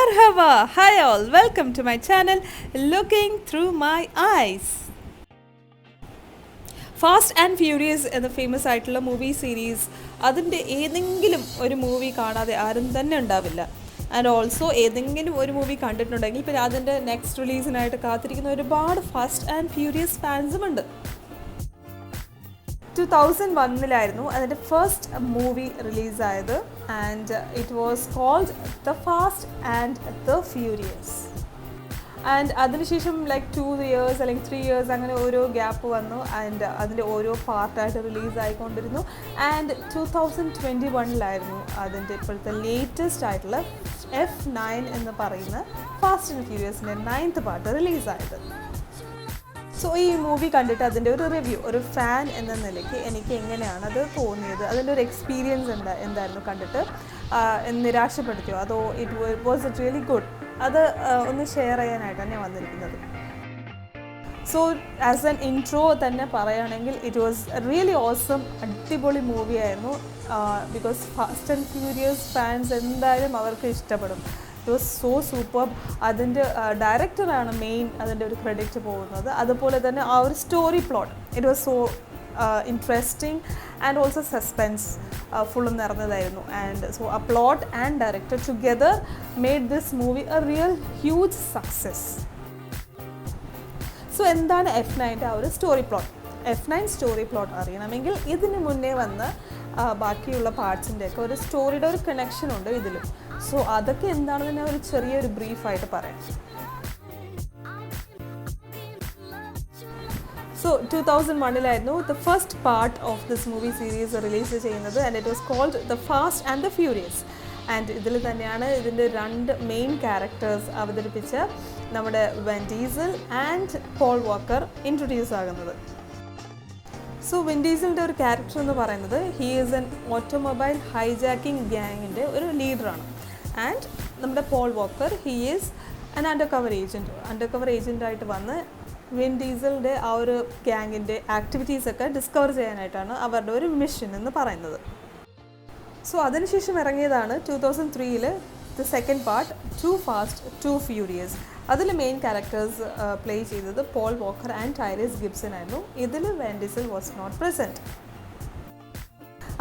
Marhaba! Hi all, welcome to my channel Looking Through My Eyes. Fast and furious എന്ന famous ആയിട്ടുള്ള movie series അതിൻ്റെ ഏതെങ്കിലും ഒരു movie കാണാതെ ആരും തന്നെ ഉണ്ടാവില്ല. ആൻഡ് ഓൾസോ ഏതെങ്കിലും ഒരു മൂവി കണ്ടിട്ടുണ്ടെങ്കിൽ പിന്നെ അതിൻ്റെ നെക്സ്റ്റ് റിലീസിനായിട്ട് കാത്തിരിക്കുന്ന ഒരുപാട് ഫാസ്റ്റ് ആൻഡ് ഫ്യൂരിയസ് ഫാൻസും ഉണ്ട്. 2001 അതിൻ്റെ ഫസ്റ്റ് മൂവി റിലീസായത് and it was called The Fast and the Furious. And അതിനുശേഷം ലൈക്ക് 2 years അല്ലെങ്കിൽ 3 years അങ്ങനെ ഓരോ ഗ്യാപ്പ് വന്നു ആൻഡ് അതിൻ്റെ ഓരോ പാർട്ടായിട്ട് റിലീസായിക്കൊണ്ടിരുന്നു. ആൻഡ് 2021 അതിൻ്റെ ഇപ്പോഴത്തെ ലേറ്റസ്റ്റ് ആയിട്ടുള്ള F9 എന്ന് പറയുന്ന ഫാസ്റ്റ് ആൻഡ് ഫ്യൂരിയസിൻ്റെ 9th പാർട്ട് റിലീസായത്. സോ ഈ മൂവി കണ്ടിട്ട് അതിൻ്റെ ഒരു റിവ്യൂ, ഒരു ഫാൻ എന്ന നിലയ്ക്ക് എനിക്ക് എങ്ങനെയാണ് അത് തോന്നിയത്, അതിൻ്റെ ഒരു എക്സ്പീരിയൻസ് എന്തായിരുന്നു, കണ്ടിട്ട് നിരാശപ്പെടുത്തിയോ അതോ വാസ് ഇറ്റ് റിയലി ഗുഡ്, അത് ഒന്ന് ഷെയർ ചെയ്യാനായിട്ടാണ് ഞാൻ വന്നിരിക്കുന്നത്. സോ ആസ് എൻ ഇൻട്രോ തന്നെ പറയുകയാണെങ്കിൽ ഇറ്റ് വാസ് റിയലി ഓസം, അടിപൊളി മൂവിയായിരുന്നു. Because Fast and Furious fans എന്തായാലും അവർക്ക് ഇഷ്ടപ്പെടും. It was so super. അതിൻ്റെ ഡയറക്ടറാണ് മെയിൻ അതിൻ്റെ ഒരു ക്രെഡിറ്റ് പോകുന്നത്. അതുപോലെ തന്നെ ആ ഒരു story plot it was so interesting and also suspense ഫുള്ളും നിറഞ്ഞതായിരുന്നു. ആൻഡ് സോ ആ plot and director together made this movie A real huge success. So എന്താണ് F9 ആ ഒരു story plot? F9 story plot അറിയണമെങ്കിൽ ഇതിന് മുന്നേ വന്ന ബാക്കിയുള്ള പാർട്സിൻ്റെയൊക്കെ ഒരു സ്റ്റോറിയുടെ ഒരു കണക്ഷൻ ഉണ്ട് ഇതിലും. സോ അതൊക്കെ എന്താണെന്ന് ഞാൻ ഒരു ചെറിയൊരു ബ്രീഫായിട്ട് പറയാം. So 2001 the first part of this movie series release ചെയ്യുന്നത് and it was called The Fast and the Furious. And ഇതിൽ തന്നെയാണ് ഇതിൻ്റെ 2 മെയിൻ ക്യാരക്ടേഴ്സ് അവതരിപ്പിച്ച നമ്മുടെ Vin Diesel and Paul Walker introduce ആകുന്നത്. സോ വിൻ ഡീസലിൻ്റെ ഒരു ക്യാരക്ടർ എന്ന് പറയുന്നത് he is an automobile hijacking ഗ്യാങ്ങിൻ്റെ ഒരു ലീഡറാണ്. ആൻഡ് നമ്മുടെ Paul Walker he is an undercover ഏജൻറ്റായിട്ട് വന്ന് വിൻ ഡീസലിൻ്റെ ആ ഒരു ഗ്യാങ്ങിൻ്റെ ആക്ടിവിറ്റീസൊക്കെ ഡിസ്കവർ ചെയ്യാനായിട്ടാണ് അവരുടെ ഒരു മിഷൻ എന്ന് പറയുന്നത്. സോ അതിനുശേഷം ഇറങ്ങിയതാണ് 2003 the second part Two Fast Two Furious. അതിൽ മെയിൻ ക്യാരക്ടേഴ്സ് പ്ലേ ചെയ്തത് Paul Walker and Tyrese Gibson ആയിരുന്നു. ഇതിൽ Vin Diesel was not present.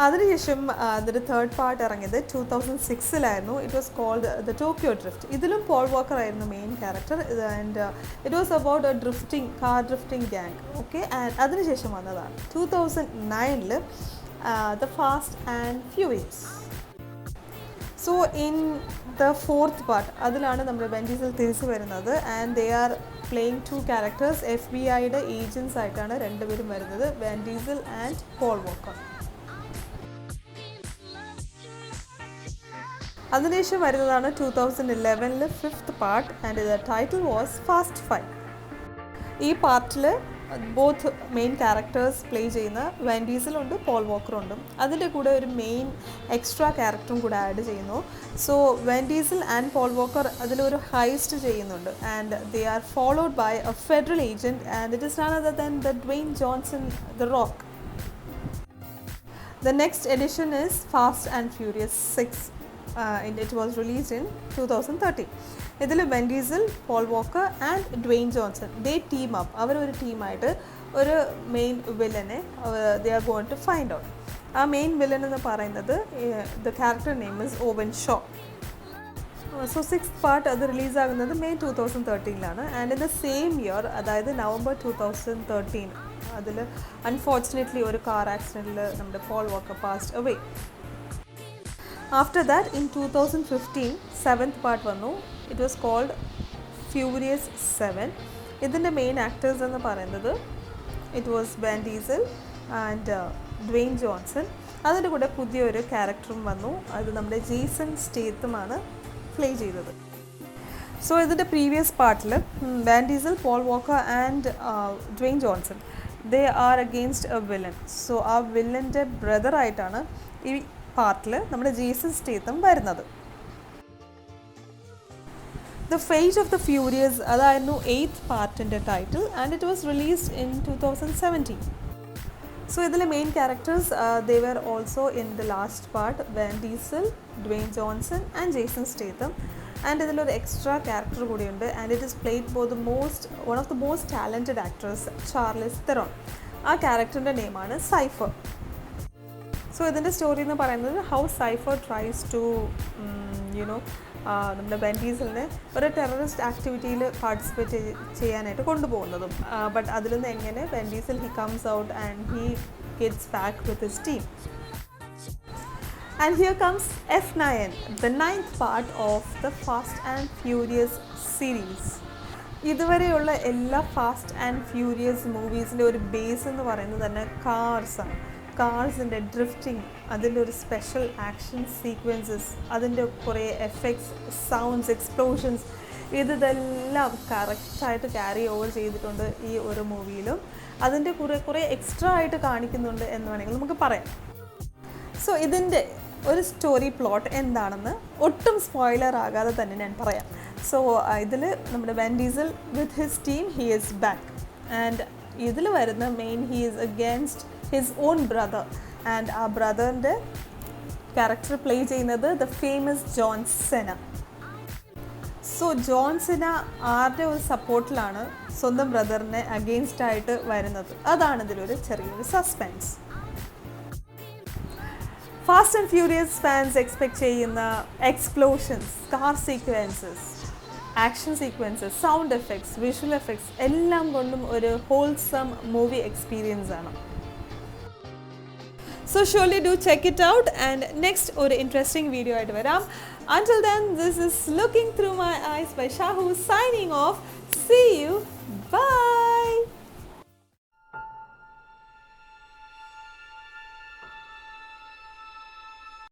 അതിനുശേഷം അതിൻ്റെ തേർഡ് പാർട്ട് ഇറങ്ങിയത് 2006 it was called the Tokyo Drift. ഇതിലും പോൾ വാക്കർ ആയിരുന്നു main character. And it was about a car drifting gang. Okay, and അതിനുശേഷം വന്നതാണ് 2009 the Fast and Furious. So in the fourth part അതിലാണ് നമ്മുടെ Vin Diesel തിരിച്ചു വരുന്നത്. And they are playing 2 characters. FBI agents ആയിട്ടാണ് രണ്ടുപേരും വരുന്നത്, Vin Diesel and Paul Walker. അതിനുശേഷം വരുന്നതാണ് 2011 fifth part and the title was fast 5. ഈ പാർട്ടിൽ ബോത്ത് മെയിൻ ക്യാരക്ടേഴ്സ് പ്ലേ ചെയ്യുന്ന വെൻ ഡീസലുണ്ട്, പോൾ വാക്കറുണ്ട്. അതിൻ്റെ കൂടെ ഒരു മെയിൻ എക്സ്ട്രാ ക്യാരക്ടറും കൂടെ ആഡ് ചെയ്യുന്നു. So Vin Diesel and Paul Walker അതിലൊരു ഹൈസ്റ്റ് ചെയ്യുന്നുണ്ട്. And they are followed by a federal agent and it is none other than the Dwayne Johnson the rock. The next edition is Fast and Furious 6 and it was released in 2013. ഇതിൽ Vin Diesel, Paul Walker and Dwayne Johnson they team up. അവരൊരു ടീമായിട്ട് ഒരു main വില്ലനെ they are going to find out. ആ main villain എന്ന് പറയുന്നത് the character name is Owen Shaw. So 6th part അത് റിലീസാകുന്നത് May 2013 and in the same year, അതായത് November 2013 അതിൽ അൺഫോർച്ചുനേറ്റ്ലി ഒരു കാർ ആക്സിഡൻറ്റിൽ നമ്മുടെ Paul Walker passed away. After that in 2015 7th part വന്നു. It was called furious 7. ഇതിൻ്റെ main actors എന്ന് പറയുന്നത് it was when Diesel and Dwayne Johnson. അതിൻ്റെ കൂടെ പുതിയൊരു ക്യാരക്ടറും വന്നു, അത് നമ്മുടെ ജേസൺ സ്റ്റേത്തമാണ് പ്ലേ ചെയ്തത്. സോ ഇതിൻ്റെ പ്രീവിയസ് പാർട്ടിൽ Van Diesel, Paul Walker and Dwayne Johnson they are against a villain. So ആ വില്ലൻ്റെ ബ്രദറായിട്ടാണ് ഈ പാർട്ടിൽ നമ്മുടെ ജേസൺ സ്റ്റേത്തം വരുന്നത്. The fate of the furious അതായിരുന്നു 8th പാർട്ടിൻ്റെ title and it was released in 2017. So ഇതിലെ main characters they were also in the last part, Vin Diesel, Dwayne Johnson and Jason Statham. And ഇതിലൊരു extra character കൂടിയുണ്ട്. And it is played by one of the most talented actress Charlize Theron. ആ ക്യാരക്ടറിൻ്റെ നെയിമാണ് Cipher. So ഇതിൻ്റെ story എന്ന് പറയുന്നത് how Cipher tries to നമ്മുടെ Vin ഡീസലിനെ ഒരു ടെററിസ്റ്റ് ആക്ടിവിറ്റിയിൽ പാർട്ടിസിപ്പേറ്റ് ചെയ്യാനായിട്ട് കൊണ്ടുപോകുന്നതും, ബട്ട് അതിൽ നിന്ന് എങ്ങനെ when diesel he comes out and he gets back with his team. And here comes F9, the 9th part of the Fast and Furious series. ഇതുവരെയുള്ള എല്ലാ fast and furious മൂവീസിൻ്റെ ഒരു base എന്ന് പറയുന്നത് തന്നെ കാർസാണ്. കാർസിൻ്റെ ഡ്രിഫ്റ്റിംഗ്, അതിൻ്റെ ഒരു സ്പെഷ്യൽ ആക്ഷൻ സീക്വൻസസ്, അതിൻ്റെ കുറേ എഫക്ട്സ്, സൗണ്ട്സ്, എക്സ്പ്ലോഷൻസ്, ഇതെല്ലാം കറക്റ്റായിട്ട് ക്യാരി ഓവർ ചെയ്തിട്ടുണ്ട് ഈ ഒരു മൂവിയിലും. അതിൻ്റെ കുറേ എക്സ്ട്രാ ആയിട്ട് കാണിക്കുന്നുണ്ട് എന്ന് വേണമെങ്കിൽ നമുക്ക് പറയാം. സോ ഇതിൻ്റെ ഒരു സ്റ്റോറി പ്ലോട്ട് എന്താണെന്ന് ഒട്ടും സ്പോയിലർ ആകാതെ തന്നെ ഞാൻ പറയാം. സോ ഇതിൽ നമ്മുടെ Vin diesel with his team he is back, and ഇതിൽ വരുന്ന main he is against his own brother. And ആ ബ്രദറിൻ്റെ ക്യാരക്ടർ പ്ലേ ചെയ്യുന്നത് the famous John Senna. So John Senna ആരുടെ ഒരു സപ്പോർട്ടിലാണ് സ്വന്തം ബ്രദറിനെ അഗെയിൻസ്റ്റ് ആയിട്ട് വരുന്നത്, അതാണ് ഇതിലൊരു ചെറിയൊരു suspense. Fast and Furious fans expect ചെയ്യുന്ന explosions, car sequences, action sequences, sound effects, visual effects എല്ലാം കൊണ്ടും ഒരു ഹോൾസം മൂവി എക്സ്പീരിയൻസ് ആണ്. So surely do check it out, and next ഒരു interesting video ആയിട്ട് വരാം. Until then, this is Looking Through My Eyes by Shahu signing off. See you. Bye.